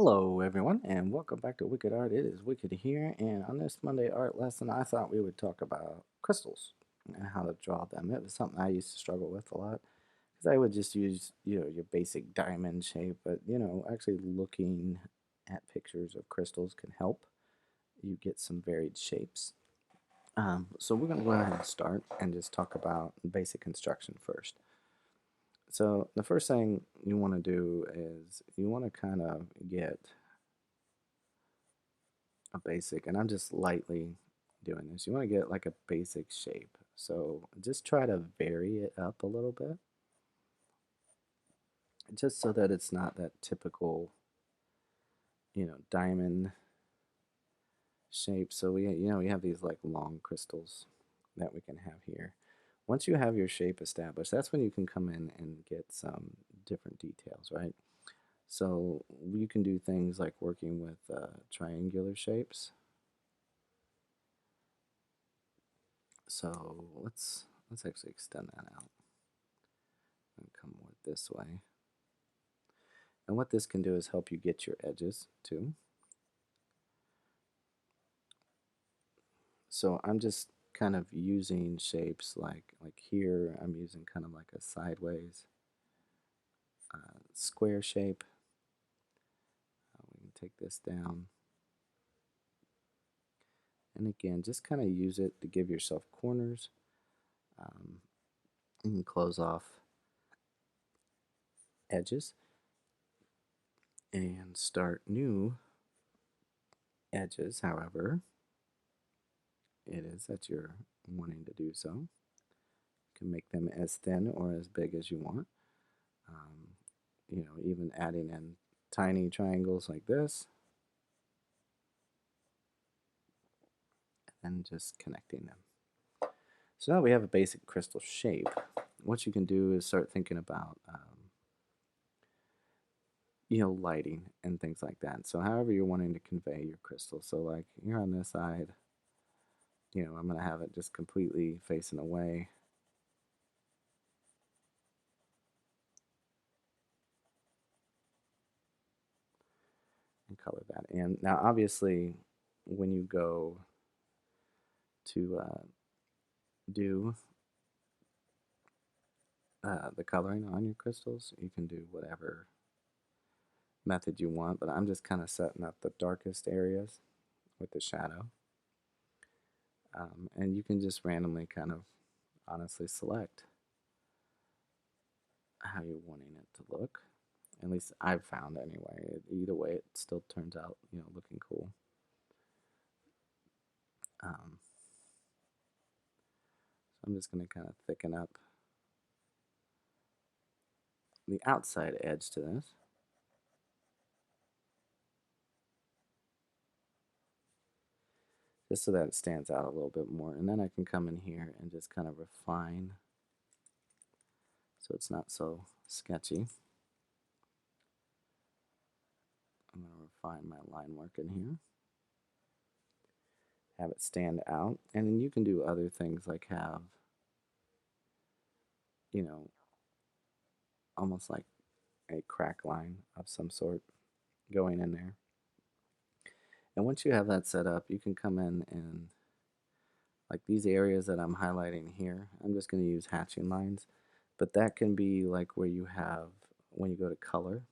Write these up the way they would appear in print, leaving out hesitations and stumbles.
Hello, everyone, and welcome back to Wicked Art. It is Wicked here, and on this Monday art lesson, I thought we would talk about crystals and how to draw them. It was something I used to struggle with a lot because I would just use, your basic diamond shape, but actually looking at pictures of crystals can help you get some varied shapes. So we're going to go ahead and start and just talk about basic construction first. So the first thing you want to do is you want to kind of get a basic, and I'm just lightly doing this. You want to get like a basic shape. So just try to vary it up a little bit, just so that it's not that typical, diamond shape. So we have these like long crystals that we can have here. Once you have your shape established, that's when you can come in and get some different details, right? So you can do things like working with triangular shapes. So let's actually extend that out and come more this way. And what this can do is help you get your edges too. So I'm just kind of using shapes like here I'm using kind of like a sideways square shape. We can take this down. And again, just kind of use it to give yourself corners. Um, you can close off edges and start new edges, however it is that you're wanting to do so. You can make them as thin or as big as you want. Um, even adding in tiny triangles like this and just connecting them. So now we have a basic crystal shape. What you can do is start thinking about, lighting and things like that. So however you're wanting to convey your crystal. So like here on this side, I'm going to have it just completely facing away. And color that in. Now obviously when you go to do the coloring on your crystals, you can do whatever method you want, but I'm just kind of setting up the darkest areas with the shadow. And you can just randomly kind of honestly select how you're wanting it to look. At least I've found anyway. Either way, it still turns out, looking cool. So I'm just going to kind of thicken up the outside edge to this. Just so that it stands out a little bit more. And then I can come in here and just kind of refine so it's not so sketchy. I'm going to refine my line work in here. Have it stand out. And then you can do other things like have, almost like a crack line of some sort going in there. And once you have that set up, you can come in and like these areas that I'm highlighting here, I'm just going to use hatching lines. But that can be like where you have, when you go to color,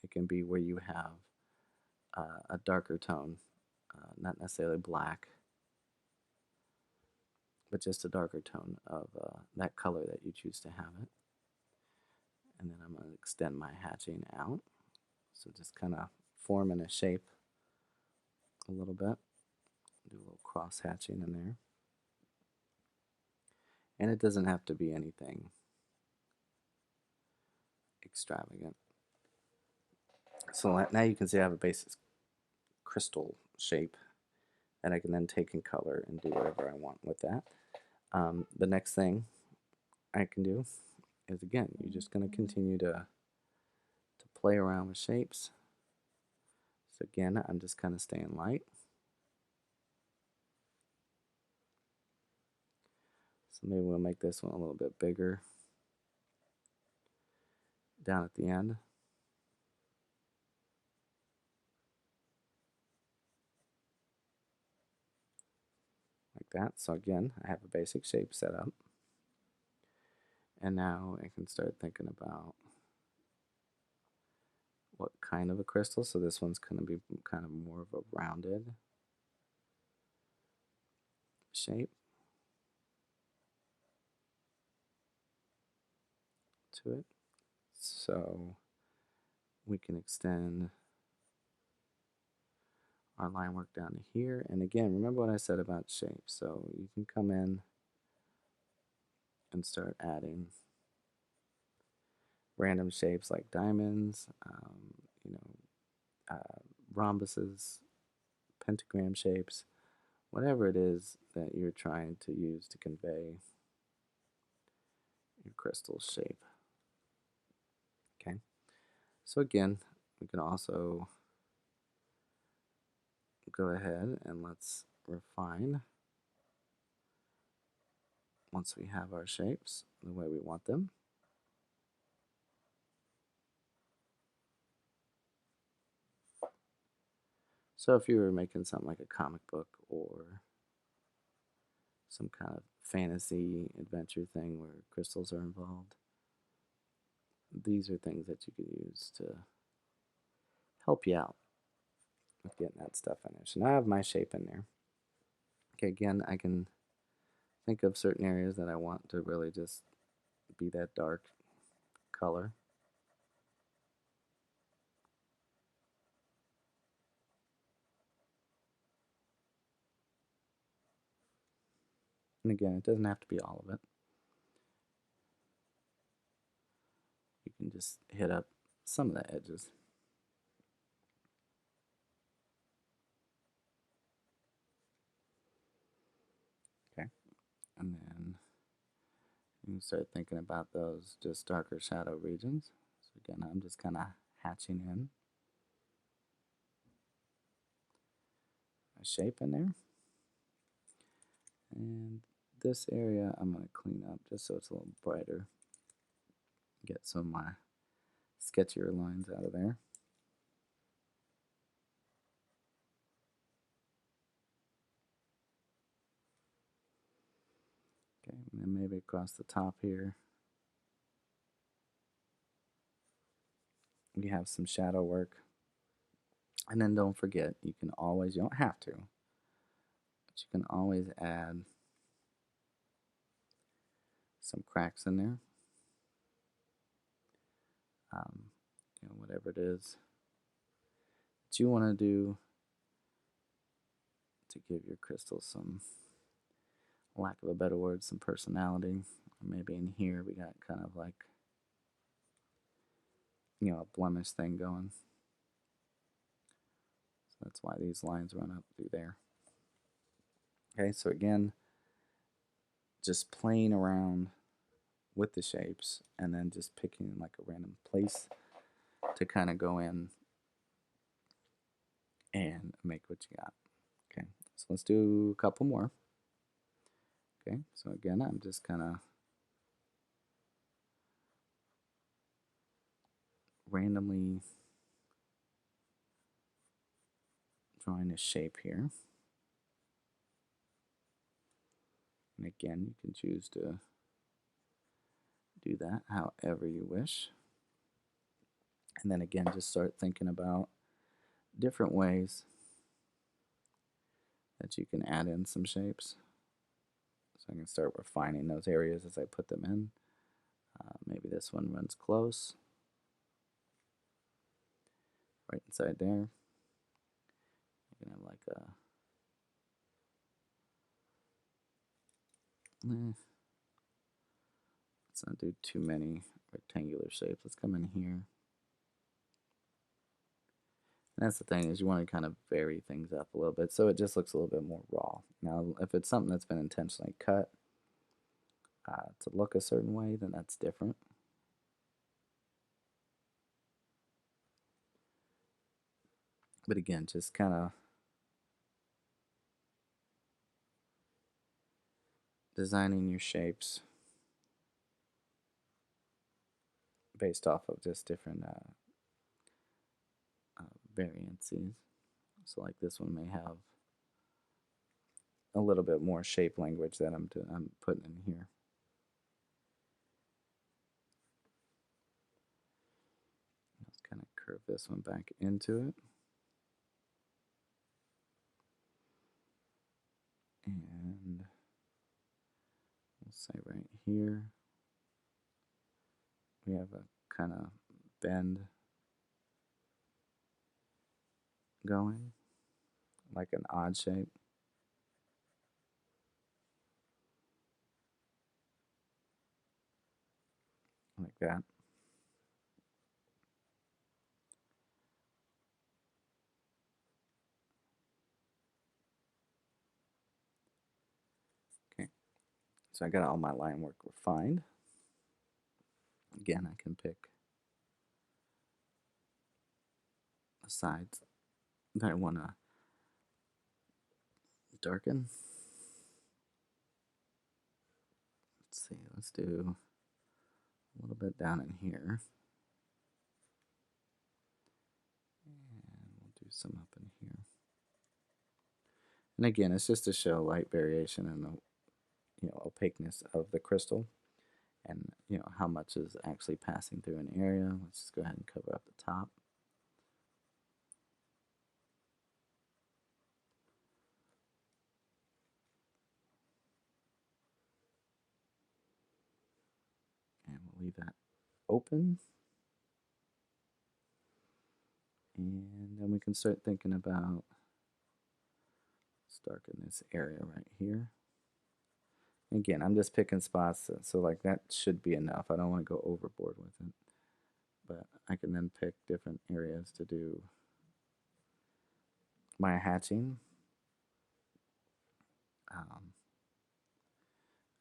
it can be where you have a darker tone, not necessarily black, but just a darker tone of that color that you choose to have it. And then I'm going to extend my hatching out. So just kind of forming a shape a little bit. Do a little cross hatching in there. And it doesn't have to be anything extravagant. So now you can see I have a basic crystal shape that I can then take in color and do whatever I want with that. The next thing I can do is, again, you're just going to continue to play around with shapes. So again, I'm just kind of staying light. So maybe we'll make this one a little bit bigger down at the end. like that. So again, I have a basic shape set up. And now I can start thinking about what kind of a crystal. So this one's going to be kind of more of a rounded shape to it. So we can extend our line work down to here. And again, remember what I said about shape. So you can come in and start adding random shapes like diamonds, you know, rhombuses, pentagram shapes, whatever it is that you're trying to use to convey your crystal shape. Okay, so again, we can also go ahead and let's refine once we have our shapes the way we want them. So if you were making something like a comic book or some kind of fantasy adventure thing where crystals are involved, these are things that you could use to help you out with getting that stuff in there. So now I have my shape in there. Okay, again, I can think of certain areas that I want to really just be that dark color. And again, it doesn't have to be all of it. You can just hit up some of the edges. Okay, and then you can start thinking about those just darker shadow regions. So again, I'm just kind of hatching in a shape in there. And this area I'm going to clean up just so it's a little brighter. Get some of my sketchier lines out of there. Okay, and then maybe across the top here, we have some shadow work. And then don't forget, you can always, you don't have to, but you can always add some cracks in there. Um, you know, whatever it is that you want to do to give your crystal some, lack of a better word, some personality. Or maybe in here we got kind of like, you know, a blemish thing going. So that's why these lines run up through there. Okay, so again, just playing around with the shapes and then just picking like a random place to kind of go in and make what you got. Okay, so let's do a couple more. Okay, so again, I'm just kind of randomly drawing a shape here. And again, you can choose to do that however you wish. And then again, just start thinking about different ways that you can add in some shapes. So I can start refining those areas as I put them in. Maybe this one runs close, right inside there. You can have like a, let's not do too many rectangular shapes. Let's come in here. And that's the thing, is you want to kind of vary things up a little bit so it just looks a little bit more raw. Now, if it's something that's been intentionally cut to look a certain way, then that's different. But again, just kind of designing your shapes based off of just different variances. So like this one may have a little bit more shape language that I'm putting in here. Let's kind of curve this one back into it. And we'll say right here, we have a kind of bend going, like an odd shape, like that. Okay, so I got all my line work refined. Again, I can pick the sides that I want to darken. Let's see, let's do a little bit down in here. And we'll do some up in here. And again, it's just to show light variation and the opaqueness of the crystal, and how much is actually passing through an area. Let's just go ahead and cover up the top. And we'll leave that open. And then we can start thinking about, let's darken this area right here. Again, I'm just picking spots, so like that should be enough. I don't want to go overboard with it. But I can then pick different areas to do my hatching. Um,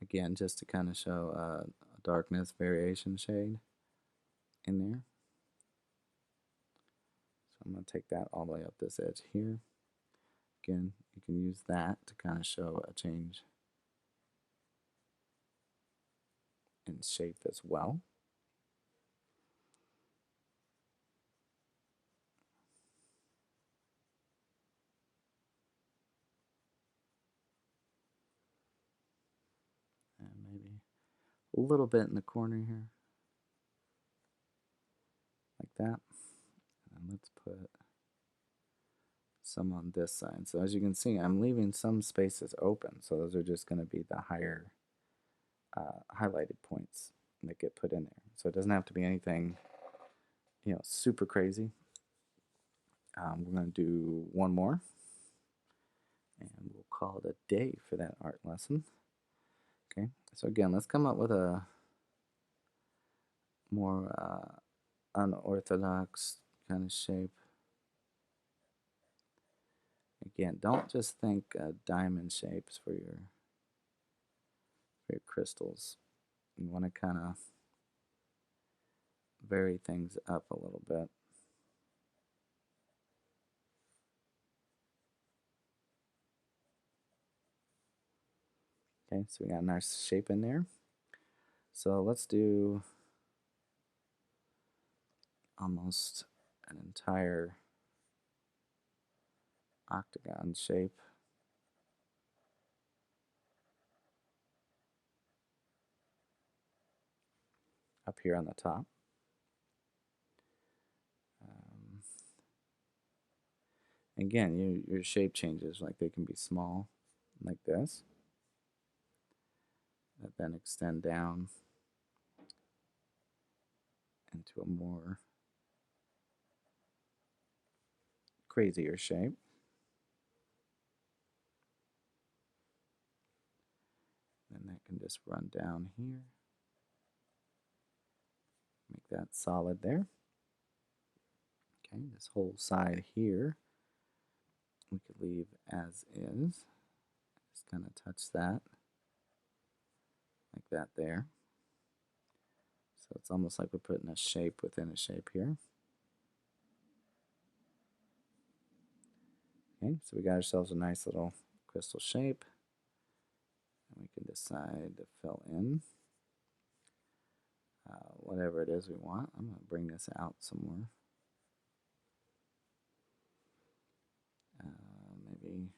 again, just to kind of show a darkness variation shade in there. So I'm going to take that all the way up this edge here. Again, you can use that to kind of show a change in shape as well. And maybe a little bit in the corner here, like that. And let's put some on this side. So as you can see, I'm leaving some spaces open. So those are just going to be the higher highlighted points that get put in there. So it doesn't have to be anything, super crazy. We're going to do one more, and we'll call it a day for that art lesson. Okay, so again, let's come up with a more unorthodox kind of shape. Again, don't just think diamond shapes for your crystals. You want to kind of vary things up a little bit. Okay, so we got a nice shape in there. So let's do almost an entire octagon shape up here on the top. Again, your shape changes, like they can be small, like this, that then extend down into a more crazier shape. Then that can just run down here. Make that solid there. Okay, this whole side here, we could leave as is. Just kind of touch that, like that there. So it's almost like we're putting a shape within a shape here. Okay, so we got ourselves a nice little crystal shape. And we can decide to fill in whatever it is we want. I'm going to bring this out some more. Maybe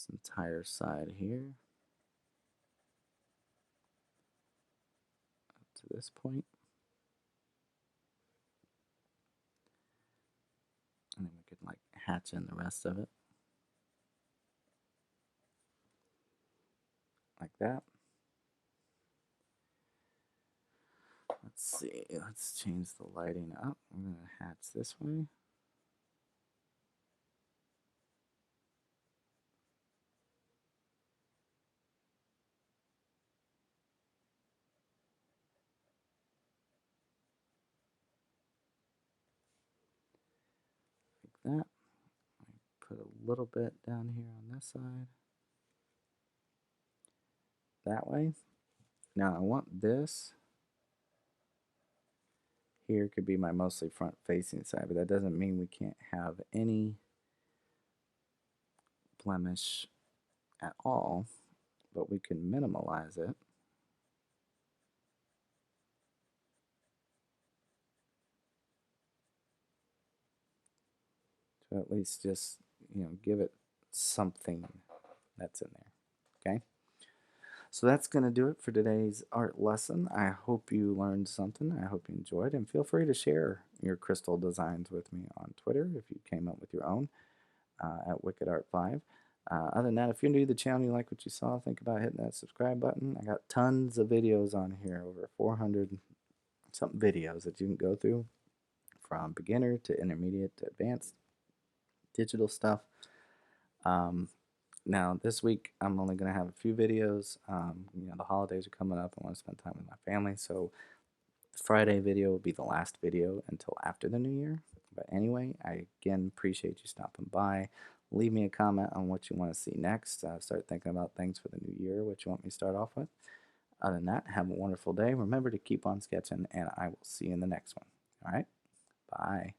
this entire side here up to this point. And then we could like hatch in the rest of it like that. Let's see, let's change the lighting up. I'm going to hatch this way. Like that. Put a little bit down here on this side. That way. Now I want this here could be my mostly front facing side, but that doesn't mean we can't have any blemish at all, but we can minimalize it to at least just, give it something that's in there. Okay? So that's going to do it for today's art lesson. I hope you learned something. I hope you enjoyed, and feel free to share your crystal designs with me on Twitter if you came up with your own at Wicked Art 5. Other than that, if you're new to the channel and you like what you saw, think about hitting that subscribe button. I got tons of videos on here, over 400 something videos that you can go through, from beginner to intermediate to advanced digital stuff. Now this week I'm only going to have a few videos. The holidays are coming up. I want to spend time with my family, so Friday video will be the last video until after the new year. But anyway, I again appreciate you stopping by. Leave me a comment on what you want to see next. Start thinking about things for the new year, what you want me to start off with. Other than that, have a wonderful day. Remember to keep on sketching, and I will see you in the next one. All right? Bye.